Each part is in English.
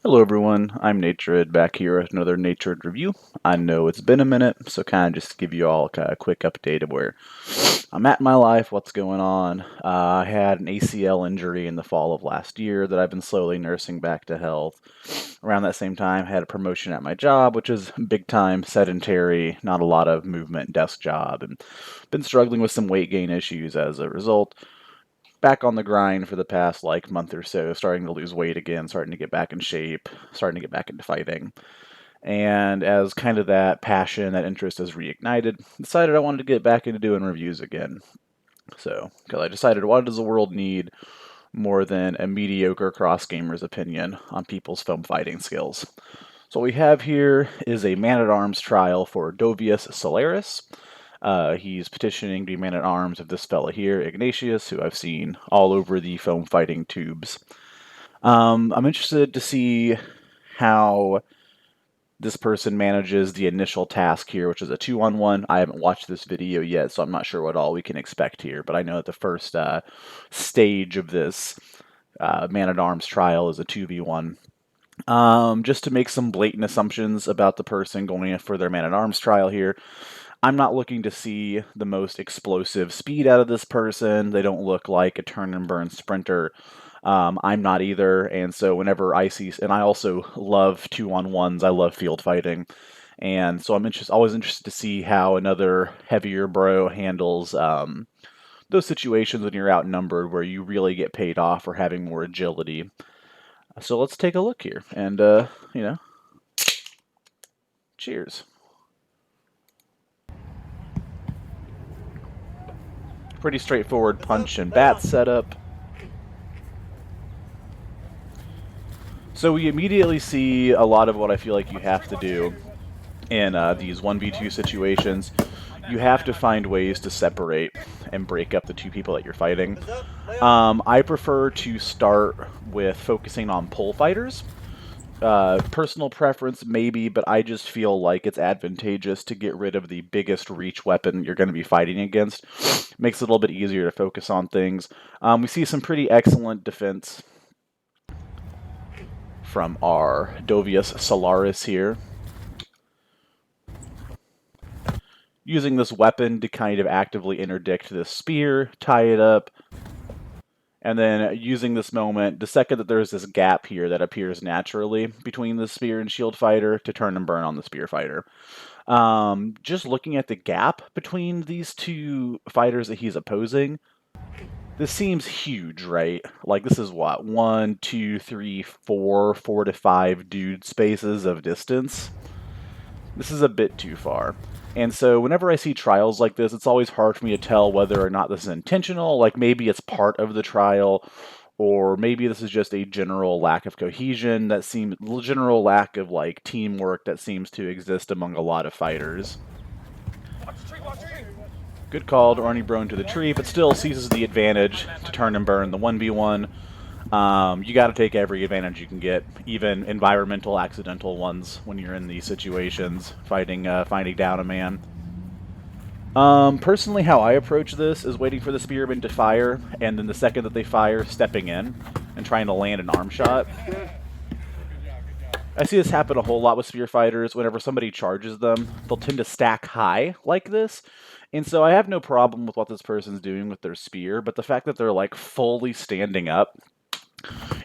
Hello everyone, I'm Natred, back here with another Natred review. I know it's been a minute, so kind of just to give you all a quick update of where I'm at in my life, what's going on. I had an ACL injury in the fall of last year that I've been slowly nursing back to health. Around that same time, I had a promotion at my job, which is big time, sedentary, not a lot of movement, desk job, and been struggling with some weight gain issues as a result. Back on the grind for the past month or so, starting to lose weight again, starting to get back in shape, starting to get back into fighting. And as kind of that passion, that interest has reignited, decided I wanted to get back into doing reviews again. So, because I decided, what does the world need more than a mediocre cross gamer's opinion on people's foam fighting skills? So what we have here is a man-at-arms trial for Dovius Solaris. He's petitioning to be man-at-arms of this fella here, Ignatius, who I've seen all over the foam fighting tubes. I'm interested to see how this person manages the initial task here, which is a 2-on-1. I haven't watched this video yet, so I'm not sure what all we can expect here, but I know that the first stage of this man-at-arms trial is a 2v1. Just to make some blatant assumptions about the person going in for their man-at-arms trial here, I'm not looking to see the most explosive speed out of this person. They don't look like a turn-and-burn sprinter. I'm not either, and so whenever I see, and I also love 2-on-1s, I love field fighting, and so I'm always interested to see how another heavier bro handles those situations when you're outnumbered, where you really get paid off for having more agility. So let's take a look here, and cheers. Pretty straightforward punch and bat setup. So we immediately see a lot of what I feel like you have to do in these 1v2 situations. You have to find ways to separate and break up the two people that you're fighting. I prefer to start with focusing on pull fighters. Personal preference, maybe, but I just feel like it's advantageous to get rid of the biggest reach weapon you're going to be fighting against. Makes it a little bit easier to focus on things. We see some pretty excellent defense from our Dovius Solaris here. Using this weapon to kind of actively interdict this spear, tie it up, and then using this moment, the second that there's this gap here that appears naturally between the spear and shield fighter, to turn and burn on the spear fighter. Just looking at the gap between these two fighters that he's opposing, this seems huge, right? Like, this is what? 1, 2, 3, 4 to 5 dude spaces of distance. This is a bit too far. And so whenever I see trials like this, it's always hard for me to tell whether or not this is intentional. Like, maybe it's part of the trial, or maybe this is just a general lack of cohesion that seems, general lack of teamwork that seems to exist among a lot of fighters. Good call to Arnie Bro into the tree, but still seizes the advantage to turn and burn the 1v1. You got to take every advantage you can get, even environmental, accidental ones, when you're in these situations, finding down a man. Personally, how I approach this is waiting for the spearmen to fire, and then the second that they fire, stepping in and trying to land an arm shot. I see this happen a whole lot with spear fighters. Whenever somebody charges them, they'll tend to stack high like this. And so I have no problem with what this person's doing with their spear, but the fact that they're fully standing up,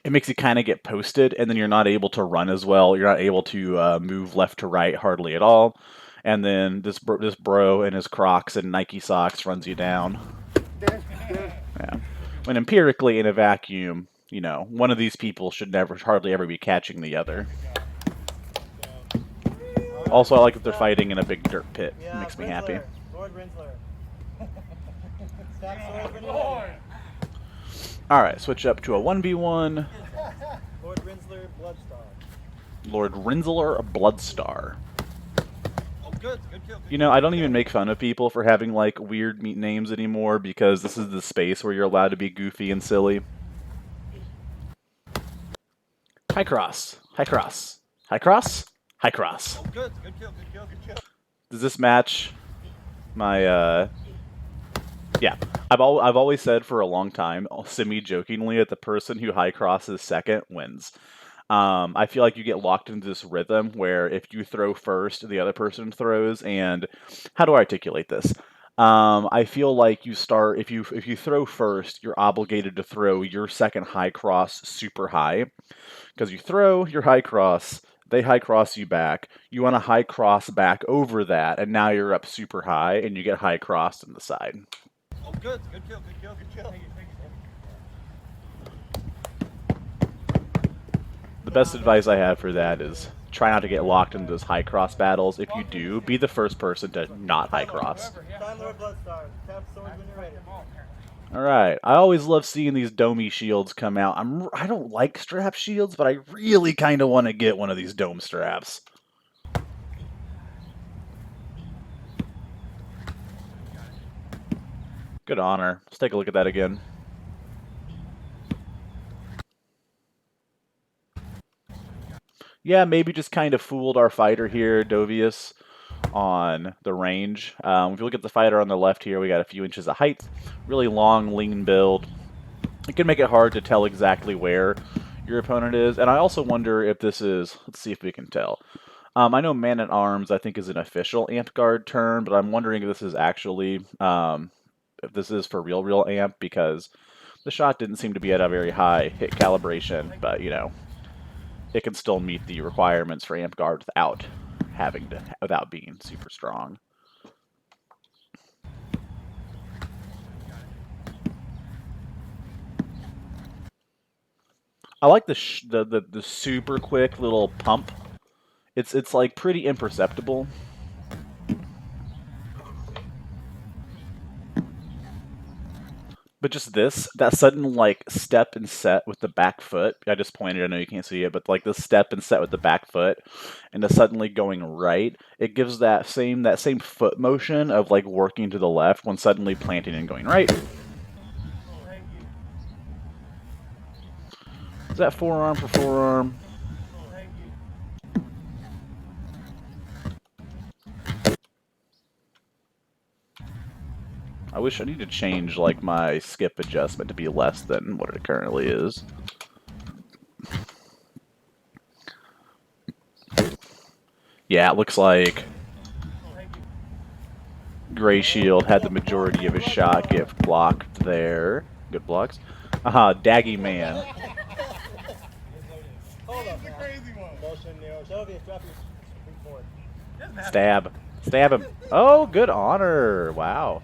it makes you kind of get posted, and then you're not able to run as well. You're not able to move left to right hardly at all. And then this bro in his Crocs and Nike socks runs you down. Yeah. When empirically, in a vacuum, one of these people should hardly ever be catching the other. Also, I like that they're fighting in a big dirt pit. It makes me happy. Lord Rinsler. Alright, switch up to a 1v1. Lord Rinsler, Bloodstar. Lord Rinsler, Bloodstar. Oh, good kill. I don't even make fun of people for having, weird names anymore, because this is the space where you're allowed to be goofy and silly. High cross. High cross. High cross. High cross. Oh, good kill. Does this match my, Yeah. I've always said for a long time, semi-jokingly, that the person who high crosses second wins. I feel like you get locked into this rhythm where if you throw first, the other person throws, and how do I articulate this? I feel like you start if you throw first, you're obligated to throw your second high cross super high because you throw your high cross, they high cross you back. You want to high cross back over that, and now you're up super high, and you get high crossed in the side. Oh, good. Good kill. Good kill. Good kill. The best advice I have for that is try not to get locked into those high cross battles. If you do, be the first person to not high cross. Time Lord Bloodstar. Tap swords when you're ready. All right. I always love seeing these domey shields come out. I don't like strap shields, but I really kind of want to get one of these dome straps. Good honor. Let's take a look at that again. Yeah, maybe just kind of fooled our fighter here, Dovius, on the range. If you look at the fighter on the left here, we got a few inches of height, really long, lean build. It can make it hard to tell exactly where your opponent is, and I also wonder if this is, let's see if we can tell. I know Man-at-Arms, I think, is an official amp guard term, but I'm wondering if this is actually, if this is for real amp, because the shot didn't seem to be at a very high hit calibration, but, you know, it can still meet the requirements for amp guard without being super strong. I like the super quick little pump. It's like pretty imperceptible. But just that sudden like step and set with the back foot. I just pointed, I know you can't see it, but like the step and set with the back foot and the suddenly going right, it gives that same foot motion of like working to the left when suddenly planting and going right. Is that forearm for forearm? I wish I need to change like my skip adjustment to be less than what it currently is. Yeah, it looks like Gray Shield had the majority of his shot get blocked there. Good blocks. Aha, Daggy Man. Hold up. The crazy one. Motion neo. Dovius, drop your forward. Stab. Stab him. Oh, good honor. Wow.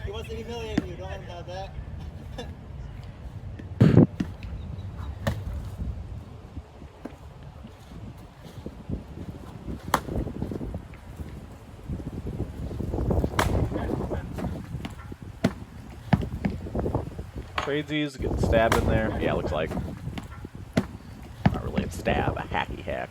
He wants to humiliate you. Don't let him have that. Tradesies, get stabbed in there. Yeah, looks like. Not really a stab, a hacky hack.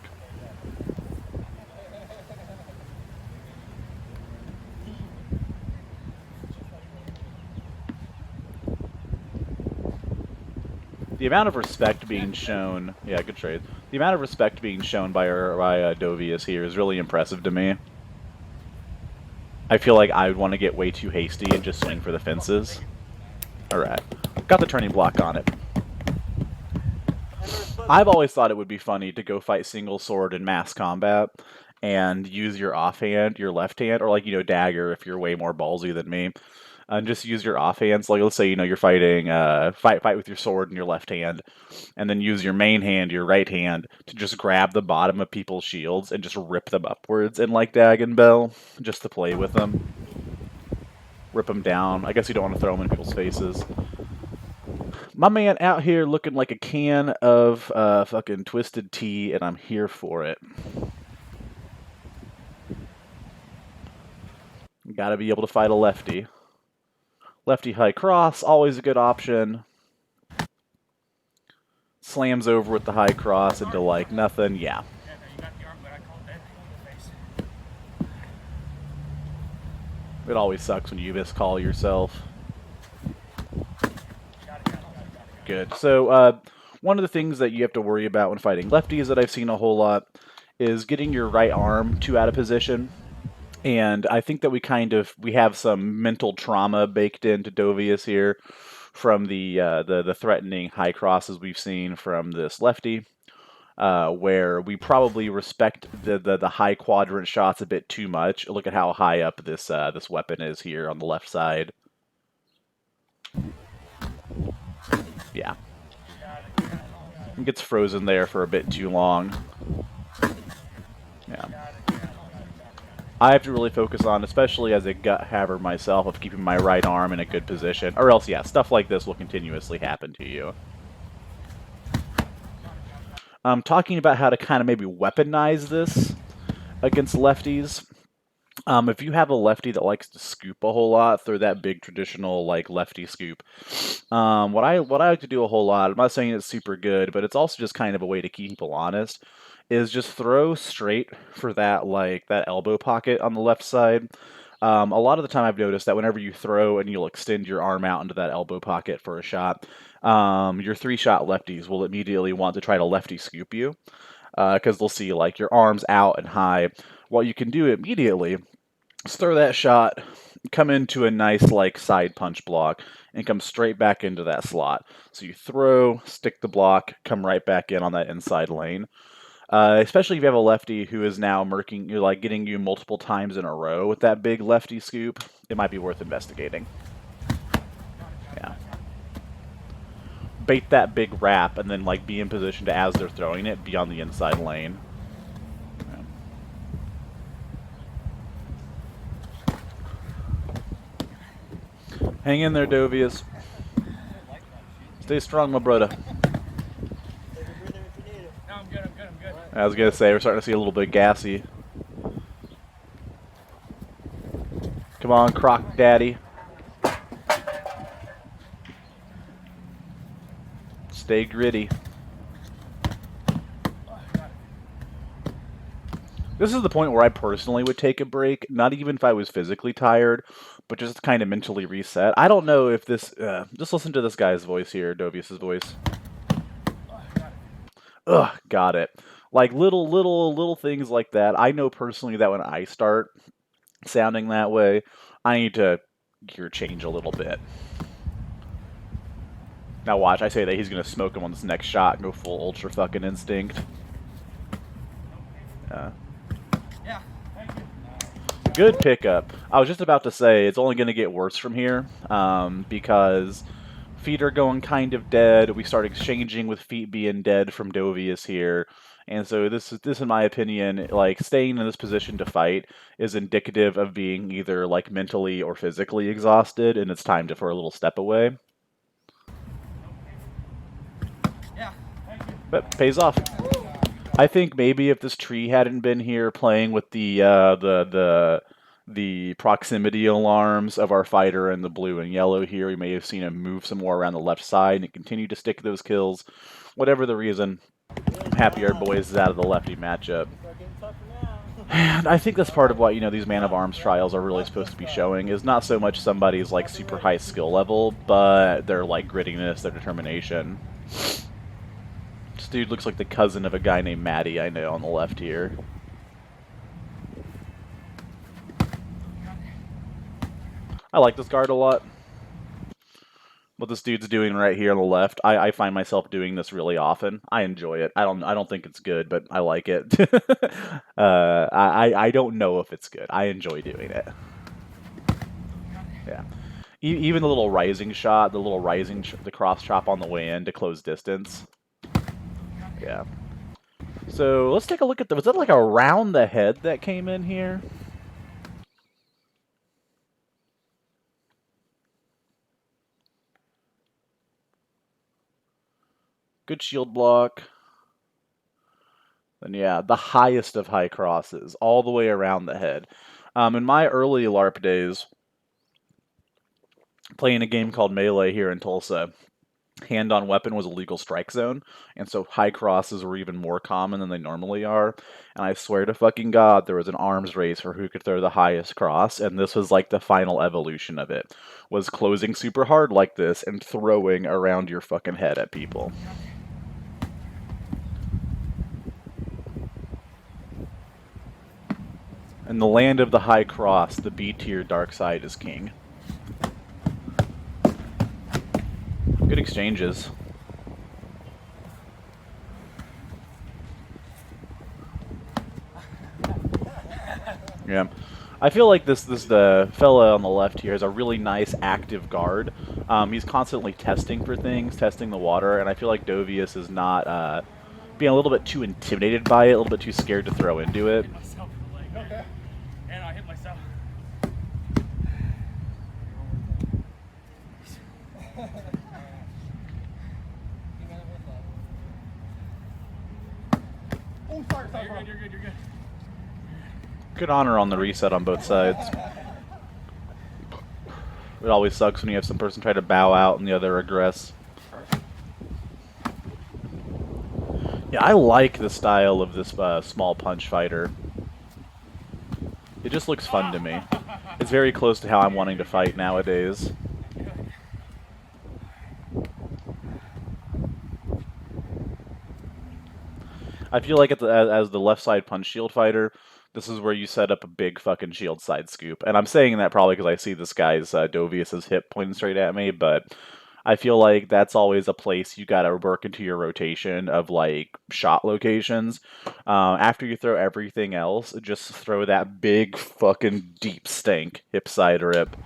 The amount of respect being shown, yeah, good trade. The amount of respect being shown by Dovius here is really impressive to me. I feel like I would want to get way too hasty and just swing for the fences. Alright, got the turning block on it. I've always thought it would be funny to go fight single sword in mass combat and use your offhand, your left hand, or like, you know, dagger if you're way more ballsy than me. And just use your offhands. Like, let's say, you know, you're fighting, fight with your sword in your left hand, and then use your main hand, your right hand, to just grab the bottom of people's shields and just rip them upwards in, like, Dag and Bell, just to play with them. Rip them down. I guess you don't want to throw them in people's faces. My man out here looking like a can of fucking Twisted Tea, and I'm here for it. Gotta be able to fight a lefty. Lefty high cross, always a good option. Slams over with the high cross into like nothing, yeah. It always sucks when you miscall yourself. Good. So, one of the things that you have to worry about when fighting lefties that I've seen a whole lot is getting your right arm too out of position. And I think that we have some mental trauma baked into Dovius here from the threatening high crosses we've seen from this lefty. Where we probably respect the high quadrant shots a bit too much. Look at how high up this weapon is here on the left side. Yeah. It gets frozen there for a bit too long. Yeah. I have to really focus on, especially as a gut haver myself, of keeping my right arm in a good position. Or else, yeah, stuff like this will continuously happen to you. Talking about how to kind of maybe weaponize this against lefties. If you have a lefty that likes to scoop a whole lot, throw that big traditional like lefty scoop. What I like to do a whole lot, I'm not saying it's super good, but it's also just kind of a way to keep people honest, is just throw straight for that that elbow pocket on the left side. A lot of the time I've noticed that whenever you throw and you'll extend your arm out into that elbow pocket for a shot, your 3-shot lefties will immediately want to try to lefty scoop you, because they'll see like your arms out and high. What you can do immediately is throw that shot, come into a nice like side punch block, and come straight back into that slot. So you throw, stick the block, come right back in on that inside lane. Especially if you have a lefty who is now murking, you're like getting you multiple times in a row with that big lefty scoop, it might be worth investigating. Yeah. Bait that big wrap and then like be in position to, as they're throwing it, be on the inside lane. Hang in there, Dovius. Stay strong, my brother. I was gonna say, we're starting to see a little bit gassy. Come on, Croc Daddy. Stay gritty. This is the point where I personally would take a break, not even if I was physically tired, but just kind of mentally reset. I don't know if this... just listen to this guy's voice here, Dovius' voice. Ugh, got it. Like little things like that. I know personally that when I start sounding that way, I need to gear change a little bit. Now watch, I say that he's going to smoke him on this next shot and go full ultra fucking instinct. Yeah. Good pickup. I was just about to say, it's only going to get worse from here, because feet are going kind of dead. We start exchanging with feet being dead from Dovius here. And so this, in my opinion, like staying in this position to fight is indicative of being either like mentally or physically exhausted, and it's time for a little step away. Yeah. But pays off. I think maybe if this tree hadn't been here playing with the proximity alarms of our fighter in the blue and yellow here, we may have seen him move some more around the left side and continue to stick those kills. Whatever the reason, I'm happy our boys is out of the lefty matchup. And I think that's part of what, these Man of Arms trials are really supposed to be showing, is not so much somebody's like super high skill level, but their like grittiness, their determination. This dude looks like the cousin of a guy named Matty I know on the left here. I like this guard a lot. What this dude's doing right here on the left, I find myself doing this really often. I enjoy it. I don't think it's good, but I like it. I don't know if it's good. I enjoy doing it. Yeah. Even the little rising shot, the cross chop on the way in to close distance. Yeah. So let's take a look at was that like around the head that came in here? Good shield block. And yeah, the highest of high crosses, all the way around the head. In my early LARP days, playing a game called Melee here in Tulsa, hand-on weapon was a legal strike zone, and so high crosses were even more common than they normally are. And I swear to fucking God, there was an arms race for who could throw the highest cross, and this was like the final evolution of it, was closing super hard like this and throwing around your fucking head at people. In the land of the high cross, the B-tier dark side is king. Good exchanges. Yeah. I feel like the fella on the left here is a really nice active guard. He's constantly testing for things, testing the water, and I feel like Dovius is not being a little bit too intimidated by it, a little bit too scared to throw into it. Hit myself in the leg. Okay. And I hit myself. Oh, sorry. You're good. Good honor on the reset on both sides. It always sucks when you have some person try to bow out and the other aggress. Yeah, I like the style of this small punch fighter. It just looks fun to me. It's very close to how I'm wanting to fight nowadays. I feel like as the left side punch shield fighter, this is where you set up a big fucking shield side scoop. And I'm saying that probably because I see this guy's Dovius's hip pointing straight at me, but I feel like that's always a place you gotta work into your rotation of like shot locations. After you throw everything else, just throw that big fucking deep stank hip side rip.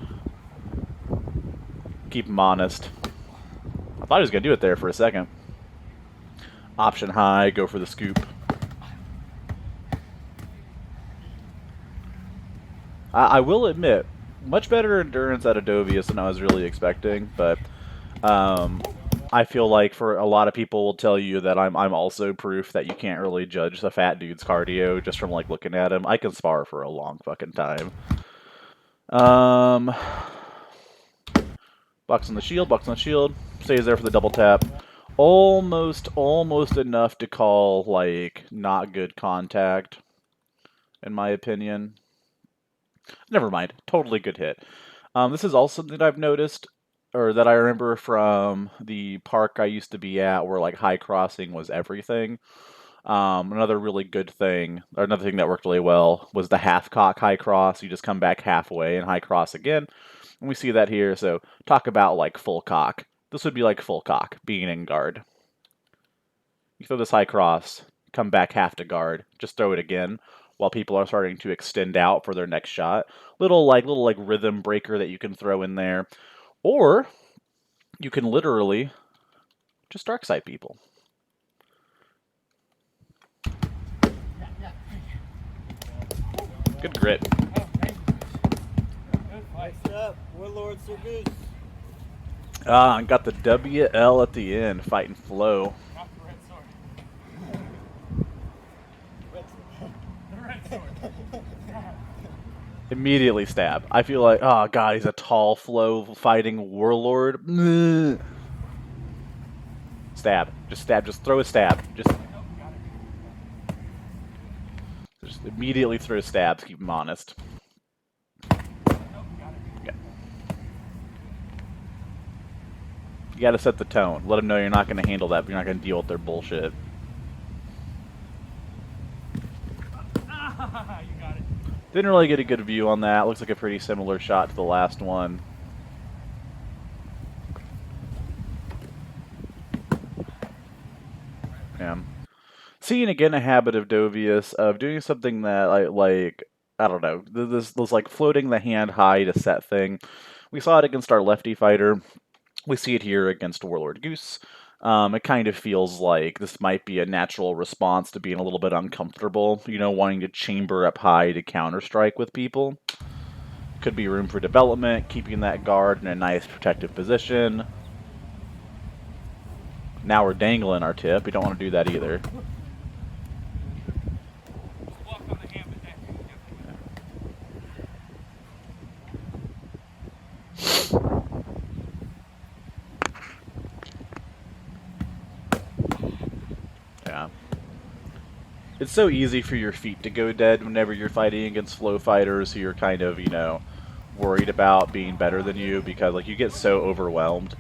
Keep him honest. I thought he was gonna do it there for a second. Option high, go for the scoop. I will admit, much better endurance out of Dovius than I was really expecting, but I feel like for a lot of people will tell you that I'm also proof that you can't really judge the fat dude's cardio just from like looking at him. I can spar for a long fucking time. Bucks on the shield, stays there for the double tap. Almost enough to call, like, not good contact, in my opinion. Never mind. Totally good hit. This is also something that I've noticed, or that I remember from the park I used to be at, where, like, high crossing was everything. Another really good thing, or another thing that worked really well, was the half-cock high cross. You just come back halfway and high cross again. And we see that here, so talk about, like, full cock. This would be like full cock, being in guard. You throw this high cross, come back half to guard, just throw it again, while people are starting to extend out for their next shot. Little rhythm breaker that you can throw in there. Or you can literally just dark side people. Good grit. Next up, Warlord Sir Goose. Got the WL at the end, fighting flow. Not the red sword. The red sword. Immediately stab. I feel like, oh god, he's a tall flow fighting warlord. Stab. Just stab. Just throw a stab. Just immediately throw stabs. Keep him honest. You gotta set the tone. Let them know you're not gonna handle that, but you're not gonna deal with their bullshit. You got it. Didn't really get a good view on that. Looks like a pretty similar shot to the last one. Yeah. Seeing again a habit of Dovius of doing something that like I don't know, this like floating the hand high to set thing. We saw it against our lefty fighter. We see it here against Warlord Goose. It kind of feels like this might be a natural response to being a little bit uncomfortable, you know, wanting to chamber up high to counter-strike with people. Could be room for development, keeping that guard in a nice protective position. Now we're dangling our tip. We don't want to do that either. Yeah. It's so easy for your feet to go dead whenever you're fighting against flow fighters who you're kind of, you know, worried about being better than you, because like you get so overwhelmed.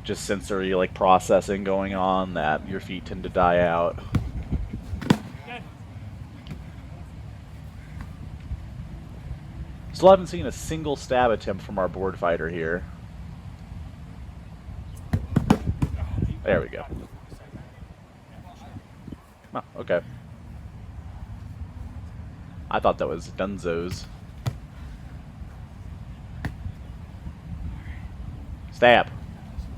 Just sensory like processing going on that your feet tend to die out. Still haven't seen a single stab attempt from our board fighter here. There we go. Oh, okay. I thought that was Dunzo's. Stab.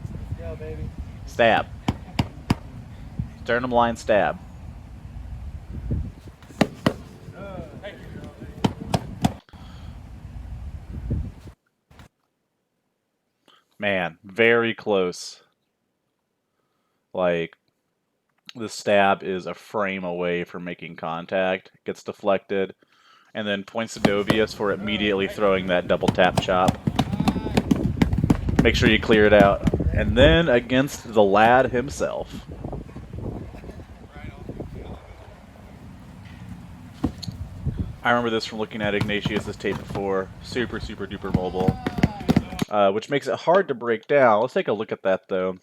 Let's go, baby. Stab. Sternum line stab. Thank you, girl. Man, very close. Like, the stab is a frame away from making contact. Gets deflected. And then points to Dovius for immediately throwing that double tap chop. Make sure you clear it out. And then against the lad himself. I remember this from looking at Ignatius' tape before. Super, super duper mobile. Which makes it hard to break down. Let's take a look at that, though.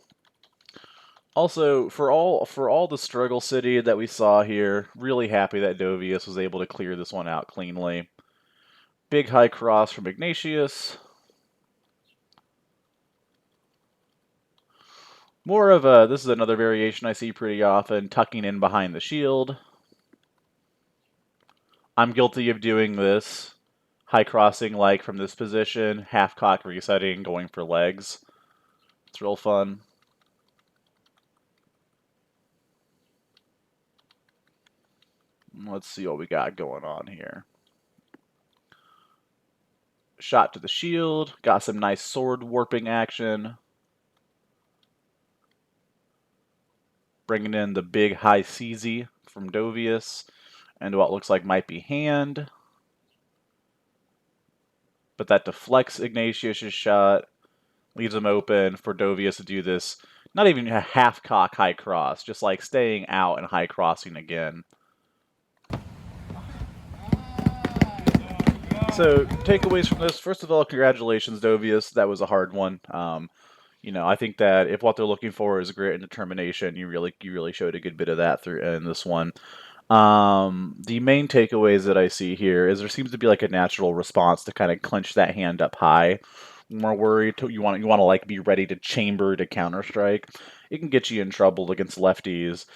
Also, for all the struggle city that we saw here, really happy that Dovius was able to clear this one out cleanly. Big high cross from Ignatius. More of a, this is another variation I see pretty often, tucking in behind the shield. I'm guilty of doing this. High crossing like from this position, half cock resetting, going for legs. It's real fun. Let's see what we got going on here. Shot to the shield, got some nice sword warping action. Bringing in the big high CZ from Dovius, and what looks like might be hand. But that deflects Ignatius' shot, leaves him open for Dovius to do this, not even a half cock high cross, just like staying out and high crossing again. So, takeaways from this, first of all, congratulations, Dovius. That was a hard one. I think that if what they're looking for is grit and determination, you really showed a good bit of that through in this one. The main takeaways that I see here is there seems to be like a natural response to kind of clench that hand up high. More worried, you want to like be ready to chamber to counter strike. It can get you in trouble against lefties.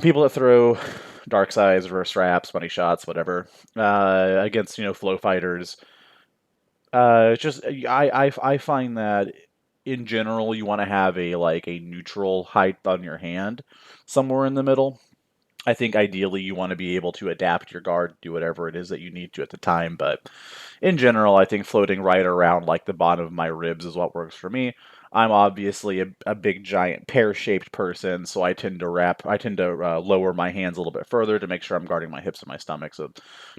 People that throw dark sides, reverse wraps, money shots, whatever, against flow fighters. Just I find that in general you want to have a neutral height on your hand, somewhere in the middle. I think ideally you want to be able to adapt your guard, do whatever it is that you need to at the time, but in general, I think floating right around like the bottom of my ribs is what works for me. I'm obviously a big giant pear-shaped person, so I tend to lower my hands a little bit further to make sure I'm guarding my hips and my stomach. So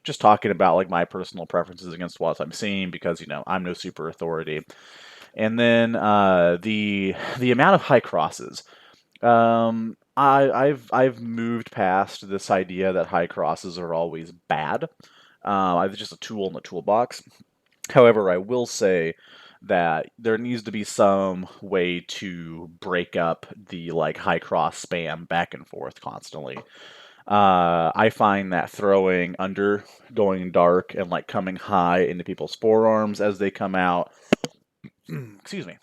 just talking about like my personal preferences against what I'm seeing, because I'm no super authority. And then the amount of high crosses. I've moved past this idea that high crosses are always bad. It's just a tool in the toolbox. However, I will say that there needs to be some way to break up the high cross spam back and forth constantly. I find that throwing under, going dark, and coming high into people's forearms as they come out, excuse me,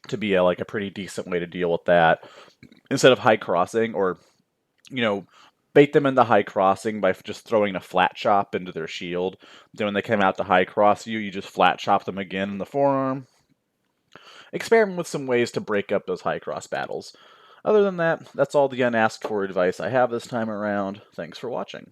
to be a pretty decent way to deal with that instead of high crossing, or bait them into high crossing by just throwing a flat chop into their shield. Then when they come out to high cross you, you just flat chop them again in the forearm. Experiment with some ways to break up those high cross battles. Other than that, that's all the unasked for advice I have this time around. Thanks for watching.